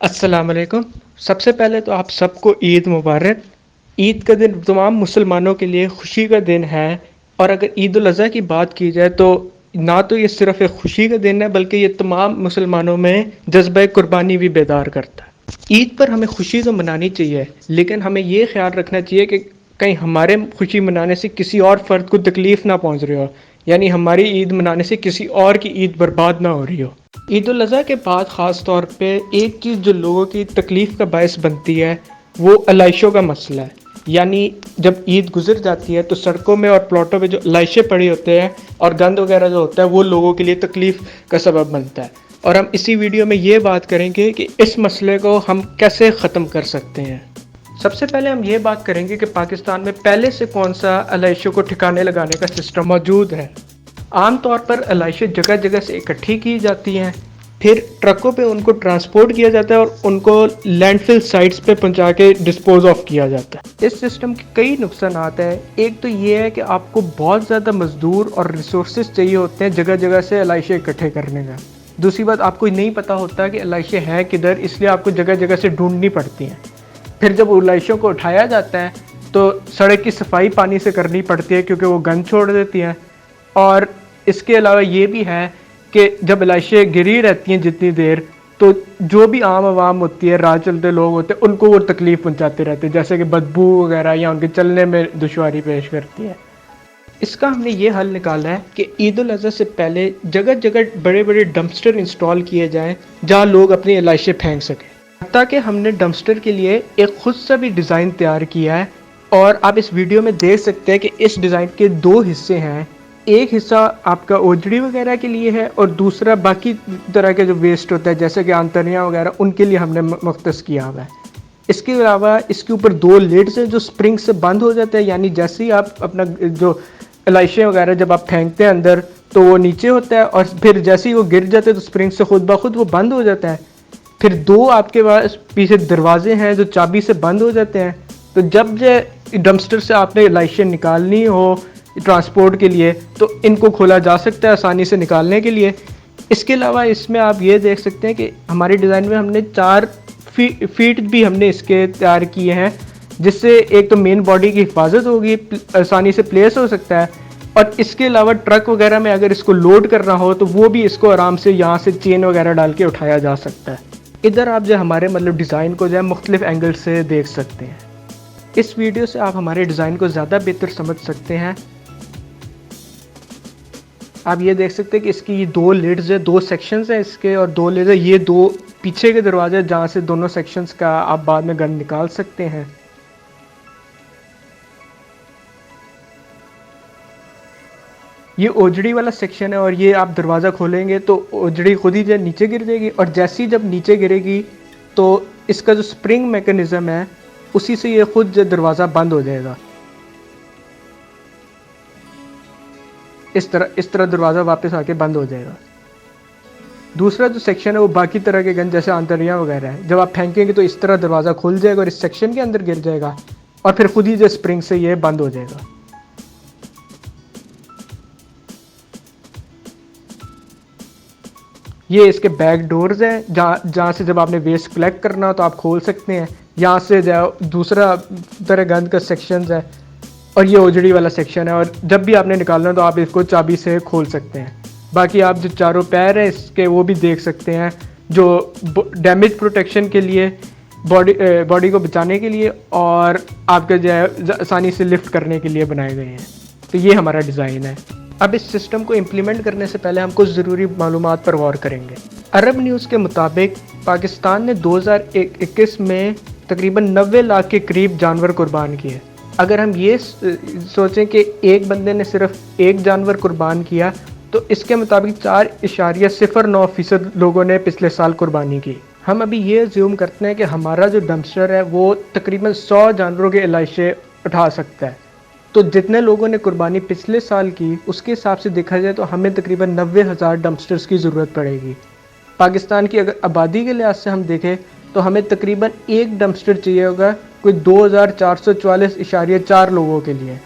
अस्सलाम वालेकुम। सबसे पहले तो आप सबको ईद मुबारक। ईद का दिन तमाम मुसलमानों के लिए खुशी का दिन है। और अगर ईद उल अज़हा की बात की जाए तो ना तो ये सिर्फ एक खुशी का दिन है बल्कि ये तमाम मुसलमानों में जज्बा कुर्बानी भी बेदार करता है। ईद पर हमें खुशी तो मनानी चाहिए, लेकिन हमें ये ख्याल रखना चाहिए कि कहीं हमारे खुशी मनाने से किसी और फ़र्द को तकलीफ़ ना पहुंच रही हो, यानी हमारी ईद मनाने से किसी और की ईद बर्बाद ना हो रही हो। ईद उल अज़हा के बाद ख़ास तौर पे एक चीज़ जो लोगों की तकलीफ़ का बायस बनती है वो अलाइशों का मसला है। यानी जब ईद गुजर जाती है तो सड़कों में और प्लॉटों में जो अलाइशे पड़े होते हैं और गंद वगैरह जो होता है वो लोगों के लिए तकलीफ़ का सबब बनता है। और हम इसी वीडियो में ये बात करेंगे कि इस मसले को हम कैसे ख़त्म कर सकते हैं। सबसे पहले हम ये बात करेंगे कि पाकिस्तान में पहले से कौन सा अलाइशों को ठिकाने लगाने का सिस्टम मौजूद है। आम तौर पर अलाइशें जगह जगह से इकट्ठी की जाती हैं, फिर ट्रकों पे उनको ट्रांसपोर्ट किया जाता है और उनको लैंडफिल साइट्स पे पहुंचा के डिस्पोज ऑफ किया जाता है। इस सिस्टम के कई नुकसान हैं। एक तो ये है कि आपको बहुत ज़्यादा मजदूर और रिसोर्सेज चाहिए होते हैं जगह जगह से अलाइशें इकट्ठे करने का। दूसरी बात, आपको नहीं पता होता कि अलाइशें हैं किधर, इसलिए आपको जगह जगह से ढूंढनी पड़ती हैं। फिर जब अलाइशों को उठाया जाता है तो सड़क की सफाई पानी से करनी पड़ती है क्योंकि वो गंद छोड़ देती हैं। और इसके अलावा ये भी है कि जब लाशें गिरी रहती हैं जितनी देर, तो जो भी आम आवाम होती है, राह चलते लोग होते हैं, उनको वो तकलीफ़ पहुंचाते रहते हैं, जैसे कि बदबू वगैरह या उनके चलने में दुश्वारी पेश करती है। इसका हमने ये हल निकाला है कि ईद उल अज़हा से पहले जगह जगह बड़े बड़े डंपस्टर इंस्टॉल किए जाएं जहां लोग अपनी लाशें फेंक सकें। ताकि हमने डंपस्टर के लिए एक खुद सा भी डिज़ाइन तैयार किया है और आप इस वीडियो में देख सकते हैं कि इस डिज़ाइन के दो हिस्से हैं। एक हिस्सा आपका ओजड़ी वगैरह के लिए है और दूसरा बाकी तरह के जो वेस्ट होता है जैसे कि आंतरियाँ वगैरह उनके लिए हमने मख्तस किया हुआ है। इसके अलावा इसके ऊपर दो लिड्स हैं जो स्प्रिंग से बंद हो जाते हैं, यानी जैसे ही आप अपना जो अलाइशें वगैरह जब आप फेंकते हैं अंदर तो वो नीचे होता है और फिर जैसे ही वो गिर जाते हैं तो स्प्रिंग से खुद ब खुद वो बंद हो जाता है। फिर दो आपके पास पीछे दरवाजे हैं जो चाबी से बंद हो जाते हैं। तो जब जो डंपस्टर से आपने अलाइशें निकालनी हो ट्रांसपोर्ट के लिए तो इनको खोला जा सकता है आसानी से निकालने के लिए। इसके अलावा इसमें आप ये देख सकते हैं कि हमारे डिज़ाइन में हमने 4 फीट भी हमने इसके तैयार किए हैं, जिससे एक तो मेन बॉडी की हिफाजत होगी, आसानी से प्लेस हो सकता है। और इसके अलावा ट्रक वगैरह में अगर इसको लोड करना हो तो वो भी इसको आराम से यहाँ से चेन वगैरह डाल के उठाया जा सकता है। इधर आप जो हमारे डिज़ाइन को जो है मुख्तलिफ एंगल से देख सकते हैं। इस वीडियो से आप हमारे डिज़ाइन को ज़्यादा बेहतर समझ सकते हैं। आप ये देख सकते हैं कि इसकी ये दो लिड्स है, दो सेक्शंस हैं इसके और दो लिड्स है। ये दो पीछे के दरवाजे जहाँ से दोनों सेक्शंस का आप बाद में गन निकाल सकते हैं। ये ओजड़ी वाला सेक्शन है और ये आप दरवाज़ा खोलेंगे तो ओजड़ी खुद ही जो नीचे गिर जाएगी और जैसी जब नीचे गिरेगी तो इसका जो स्प्रिंग मैकेनिज़्म है उसी से ये खुद जो दरवाज़ा बंद हो जाएगा। इस तरह दरवाज़ा वापस आके बंद हो जाएगा। दूसरा जो सेक्शन है वो बाकी तरह के गन जैसे आंतरियाँ वगैरह है, जब आप फेंकेंगे तो इस तरह दरवाज़ा खुल जाएगा और इस सेक्शन के अंदर गिर जाएगा और फिर खुद ही जो स्प्रिंग से ये बंद हो जाएगा। ये इसके बैक डोर्स हैं जहाँ से जब आपने वेस्ट कलेक्ट करना हो तो आप खोल सकते हैं। यहाँ से जो दूसरा तरह गन का सेक्शन है और ये ओजड़ी वाला सेक्शन है और जब भी आपने निकालना हो तो आप इसको चाबी से खोल सकते हैं। बाकी आप जो चारों पैर हैं इसके वो भी देख सकते हैं जो डैमेज प्रोटेक्शन के लिए, बॉडी को बचाने के लिए और आपके जो है आसानी से लिफ्ट करने के लिए बनाए गए हैं। तो ये हमारा डिज़ाइन है। अब इस सिस्टम को इम्प्लीमेंट करने से पहले हम कुछ ज़रूरी मालूमात पर गौर करेंगे। अरब न्यूज़ के मुताबिक पाकिस्तान ने 2021 में तकरीबन 90 लाख के करीब जानवर कुर्बान किए। अगर हम ये सोचें कि एक बंदे ने सिर्फ एक जानवर कुर्बान किया तो इसके मुताबिक 4.09% लोगों ने पिछले साल कुर्बानी की। हम अभी ये अज्यूम करते हैं कि हमारा जो डंपस्टर है वो तकरीबन 100 जानवरों के अलाइशे उठा सकता है। तो जितने लोगों ने कुर्बानी पिछले साल की उसके हिसाब से देखा जाए तो हमें तकरीबन 90,000 डंपस्टर्स की ज़रूरत पड़ेगी। पाकिस्तान की अगर आबादी के लिहाज से हम देखें तो हमें तकरीबन एक डंपस्टर चाहिए होगा कोई 2444.4 लोगों के लिए।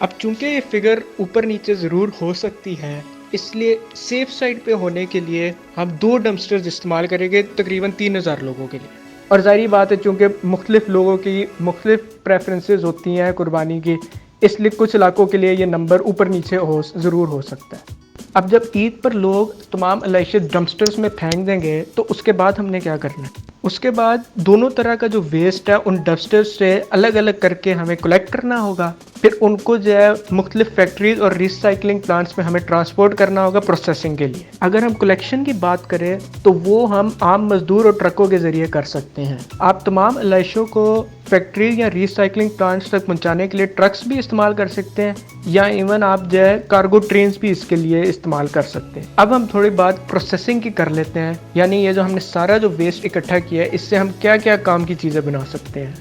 अब चूंकि ये फिगर ऊपर नीचे ज़रूर हो सकती है, इसलिए सेफ साइड पे होने के लिए हम 2 डंपस्टर्स इस्तेमाल करेंगे तकरीबन 3000 लोगों के लिए। और ज़ाहिर बात है, चूँकि मुख्तलिफ लोगों की मुख्तलिफ प्रेफरेंसेस होती हैं कुर्बानी की, इसलिए कुछ इलाकों के लिए ये नंबर ऊपर नीचे ज़रूर हो सकता है। अब जब ईद पर लोग तमाम अलाइशे डंपस्टर्स में फेंक देंगे तो उसके बाद हमने क्या करना है? उसके बाद दोनों तरह का जो वेस्ट है उन डंपस्टर्स से अलग अलग करके हमें कलेक्ट करना होगा। फिर उनको जो है मुख्तलिफ फैक्ट्रीज और रिसाइकलिंग प्लांट्स में हमें ट्रांसपोर्ट करना होगा प्रोसेसिंग के लिए। अगर हम कलेक्शन की बात करें तो वो हम आम मजदूर और ट्रकों के ज़रिए कर सकते हैं। आप तमाम अलाइशों को फैक्ट्री या रिसाइकलिंग प्लांट्स तक पहुंचाने के लिए ट्रक्स भी इस्तेमाल कर सकते हैं, या इवन आप जो है कार्गो ट्रेन्स भी इसके लिए इस्तेमाल कर सकते हैं। अब हम थोड़ी बात प्रोसेसिंग की कर लेते हैं, यानी ये जो हमने सारा जो वेस्ट इकट्ठा किया है इससे हम क्या क्या काम की चीज़ें बना सकते हैं।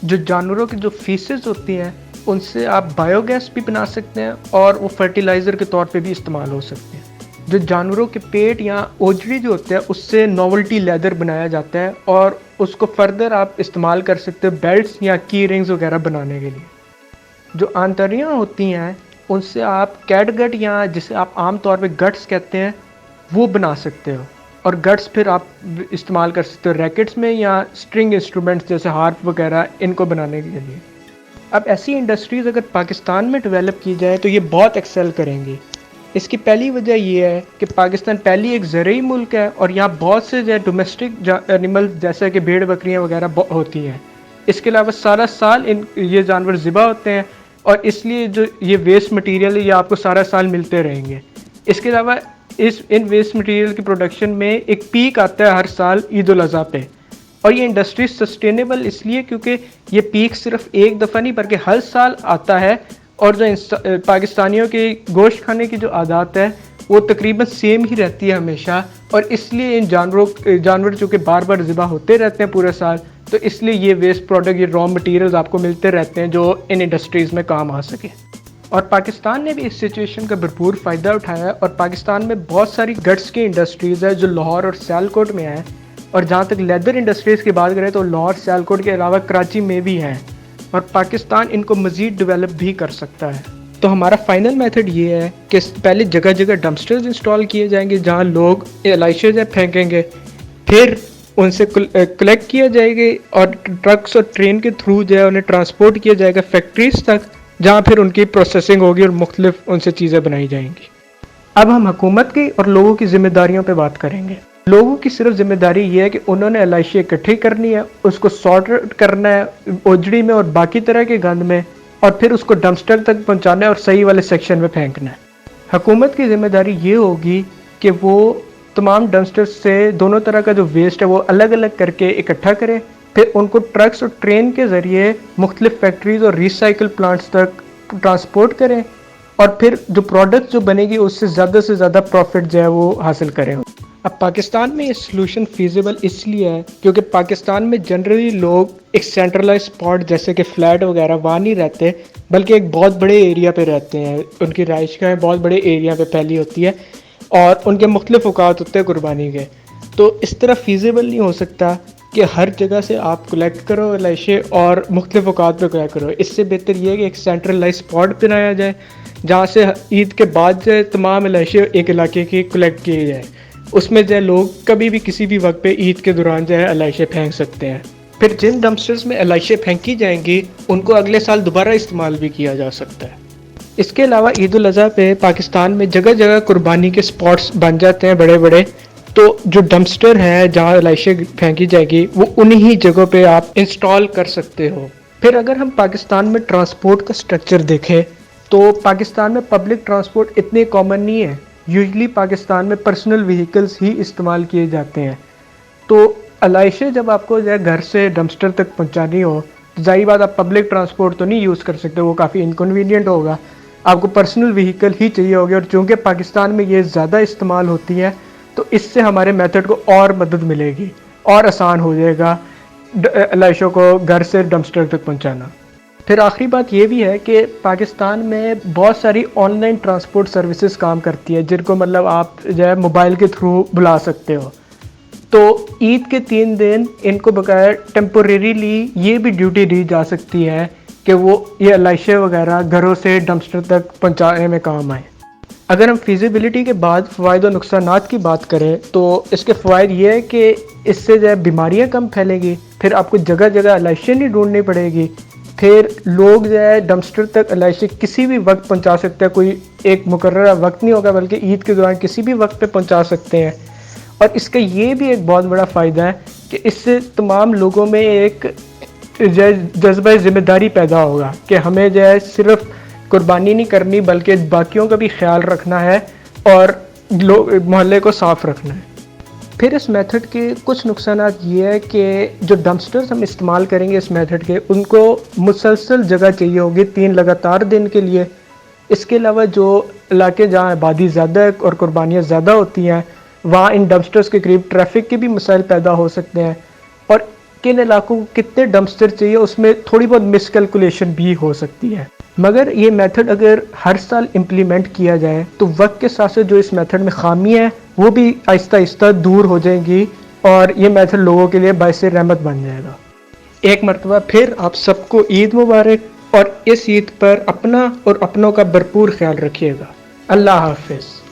जो जानवरों की जो फीसेस होती हैं उनसे आप बायोगैस भी बना सकते हैं और वो फर्टिलाइज़र के तौर पे भी इस्तेमाल हो सकते हैं। जो जानवरों के पेट या ओजड़ी जो होते हैं उससे नोवेल्टी लेदर बनाया जाता है और उसको फर्दर आप इस्तेमाल कर सकते हो बेल्ट्स या की रिंग्स वगैरह बनाने के लिए। जो आंतड़ियाँ होती हैं उनसे आप कैटगट या जिसे आप आम तौर पे गट्स कहते हैं वो बना सकते हो, और गट्स फिर आप इस्तेमाल कर सकते हो रैकेट्स में या स्ट्रिंग इंस्ट्रूमेंट्स जैसे हार्प वगैरह इनको बनाने के लिए। अब ऐसी इंडस्ट्रीज़ अगर पाकिस्तान में डेवलप की जाए तो ये बहुत एक्सेल करेंगी। इसकी पहली वजह ये है कि पाकिस्तान पहली एक ज़रूरी मुल्क है और यहाँ बहुत से जो डोमेस्टिक एनिमल जैसे कि भेड़ बकरियाँ वगैरह होती हैं। इसके अलावा सारा साल ये जानवर ज़िबा होते हैं और इसलिए जो ये वेस्ट मटेरियल है ये आपको सारा साल मिलते रहेंगे। इसके अलावा इन वेस्ट मटेरियल की प्रोडक्शन में एक पीक आता है हर साल ईद उल अज़हा पे, और ये इंडस्ट्री सस्टेनेबल इसलिए क्योंकि ये पीक सिर्फ एक दफ़ा नहीं बल्कि हर साल आता है, और जो पाकिस्तानियों के गोश्त खाने की जो आदत है वो तकरीबन सेम ही रहती है हमेशा, और इसलिए इन जानवर चूँकि बार बार ज़िबा होते रहते हैं पूरे साल, तो इसलिए ये वेस्ट प्रोडक्ट ये रॉ मटेरियल्स आपको मिलते रहते हैं जो इन इंडस्ट्रीज़ में काम आ सके। और पाकिस्तान ने भी इस सिचुएशन का भरपूर फ़ायदा उठाया है, और पाकिस्तान में बहुत सारी गट्स की इंडस्ट्रीज़ है जो लाहौर और सियालकोट में है, और जहाँ तक लेदर इंडस्ट्रीज़ की बात करें तो लाहौर सियालकोट के अलावा कराची में भी हैं, और पाकिस्तान इनको मज़ीद डेवलप भी कर सकता है। तो हमारा फाइनल मेथड ये है कि पहले जगह जगह डंपस्टर्स इंस्टॉल किए जाएंगे जहाँ लोग एलाइशे फेंकेंगे, फिर उनसे कलेक्ट किया जाएगी और ट्रक्स और ट्रेन के थ्रू जो है उन्हें ट्रांसपोर्ट किया जाएगा फैक्ट्रीज तक, जहाँ फिर उनकी प्रोसेसिंग होगी और मुख्तलिफ उनसे चीज़ें बनाई जाएंगी। अब हम हुकूमत की और लोगों की जिम्मेदारियों पे बात करेंगे। लोगों की सिर्फ जिम्मेदारी ये है कि उन्होंने एलाइशी इकट्ठी करनी है, उसको सॉर्ट करना है ओजड़ी में और बाकी तरह के गंद में, और फिर उसको डंपस्टर तक पहुंचाना है और सही वाले सेक्शन में फेंकना है। हुकूमत की जिम्मेदारी ये होगी कि वो तमाम डंपस्टर से दोनों तरह का जो वेस्ट है वो अलग अलग करके इकट्ठा करें, फिर उनको ट्रक्स और ट्रेन के ज़रिए मुख्तलिफ फैक्ट्रीज और रिसाइकल प्लांट्स तक ट्रांसपोर्ट करें, और फिर जो प्रोडक्ट जो बनेगी उससे से ज़्यादा प्रॉफिट जो है वो हासिल करें। अब पाकिस्तान में ये सलूशन फीजिबल इसलिए है क्योंकि पाकिस्तान में जनरली लोग एक सेंट्रलाइज स्पॉट जैसे कि फ्लैट वगैरह वहाँ नहीं रहते, बल्कि एक बहुत बड़े एरिया पे रहते हैं। उनकी रिहाइशगाहें बहुत बड़े एरिया पे फैली होती है और उनके मुख्तलिफ औकात होते हैं कुर्बानी के। तो इस तरह फीजिबल नहीं हो सकता कि हर जगह से आप कलेक्ट करो एलाइशे और मुख्तलिफ औकात पे कलेक्ट करो। इससे बेहतर ये है कि एक सेंट्रलाइज स्पॉट बनाया जाए जहाँ से ईद के बाद जो है तमाम एलाइशे एक इलाके की कलेक्ट किए जाए। उसमें जो है लोग कभी भी किसी भी वक्त पे ईद के दौरान जो है एलाइशे फेंक सकते हैं। फिर जिन डंपस्टर्स में एलाइशे फेंकी जाएंगी उनको अगले साल दोबारा इस्तेमाल भी किया जा सकता है। इसके अलावा ईद उल अज़हा पे पाकिस्तान में जगह जगह कुर्बानी के स्पॉट्स बन जाते हैं बड़े बड़े, तो जो डंपस्टर है जहाँ एलाइशे फेंकी जाएगी वो उन्हीं जगहों पे आप इंस्टॉल कर सकते हो। फिर अगर हम पाकिस्तान में ट्रांसपोर्ट का स्ट्रक्चर देखें तो पाकिस्तान में पब्लिक ट्रांसपोर्ट इतने कॉमन नहीं है। यूजली पाकिस्तान में पर्सनल व्हीकल्स ही इस्तेमाल किए जाते हैं। तो एलाइशे जब आपको जो है घर से डंपस्टर तक पहुंचानी हो तो जाहिर बात आप पब्लिक ट्रांसपोर्ट तो नहीं यूज़ कर सकते, वो काफ़ी इनकन्वीनियंट होगा, आपको पर्सनल व्हीकल ही चाहिए होगी। और चूँकि पाकिस्तान में ये ज़्यादा इस्तेमाल होती है तो इससे हमारे मेथड को और मदद मिलेगी और आसान हो जाएगा एलाइशों को घर से डंपस्टर तक पहुँचाना। फिर आखिरी बात ये भी है कि पाकिस्तान में बहुत सारी ऑनलाइन ट्रांसपोर्ट सर्विसेज काम करती है जिनको मतलब आप जो है मोबाइल के थ्रू बुला सकते हो। तो ईद के 3 दिन इनको बकाया टेम्पोरेरीली ये भी ड्यूटी दी जा सकती है कि वो ये एलाइशे वगैरह घरों से डंपस्टर तक पहुंचाने में काम आए। अगर हम फिजिबिलिटी के बाद फ़वाइद और नुकसानात की बात करें तो इसके फ़वाइद ये है कि इससे जो है बीमारियाँ कम फैलेंगी, फिर आपको जगह जगह एलाइशी नहीं ढूंढनी पड़ेगी, फिर लोग जो है डंपस्टर तक एलाइशी किसी भी वक्त पहुंचा सकते हैं, कोई एक मुकर्ररा वक्त नहीं होगा बल्कि ईद के दौरान किसी भी वक्त पे पहुंचा सकते हैं। और इसका ये भी एक बहुत बड़ा फ़ायदा है कि इससे तमाम लोगों में एक जज्बा ज़िम्मेदारी पैदा होगा कि हमें जो है सिर्फ कुर्बानी नहीं करनी बल्कि बाकियों का भी ख्याल रखना है और लोग मोहल्ले को साफ़ रखना है। फिर इस मेथड के कुछ नुकसानात ये है कि जो डंपस्टर्स हम इस्तेमाल करेंगे इस मेथड के, उनको मुसलसल जगह चाहिए होगी 3 लगातार दिन के लिए। इसके अलावा जो इलाके जहाँ आबादी ज़्यादा है और कुर्बानियाँ ज़्यादा होती हैं, वहाँ इन डंपस्टर्स के करीब ट्रैफिक के भी मसाइल पैदा हो सकते हैं, और किन इलाकों को कितने डंपस्टर चाहिए उसमें थोड़ी बहुत मिसकैलकुलेशन भी हो सकती है। मगर ये मेथड अगर हर साल इम्प्लीमेंट किया जाए तो वक्त के साथ साथ जो इस मेथड में खामी है वो भी आहिस्ता आहिस्ता दूर हो जाएंगी और ये मेथड लोगों के लिए बाइसे रहमत बन जाएगा। एक मरतबा फिर आप सबको ईद मुबारक, और इस ईद पर अपना और अपनों का भरपूर ख्याल रखिएगा। अल्लाह हाफिज़।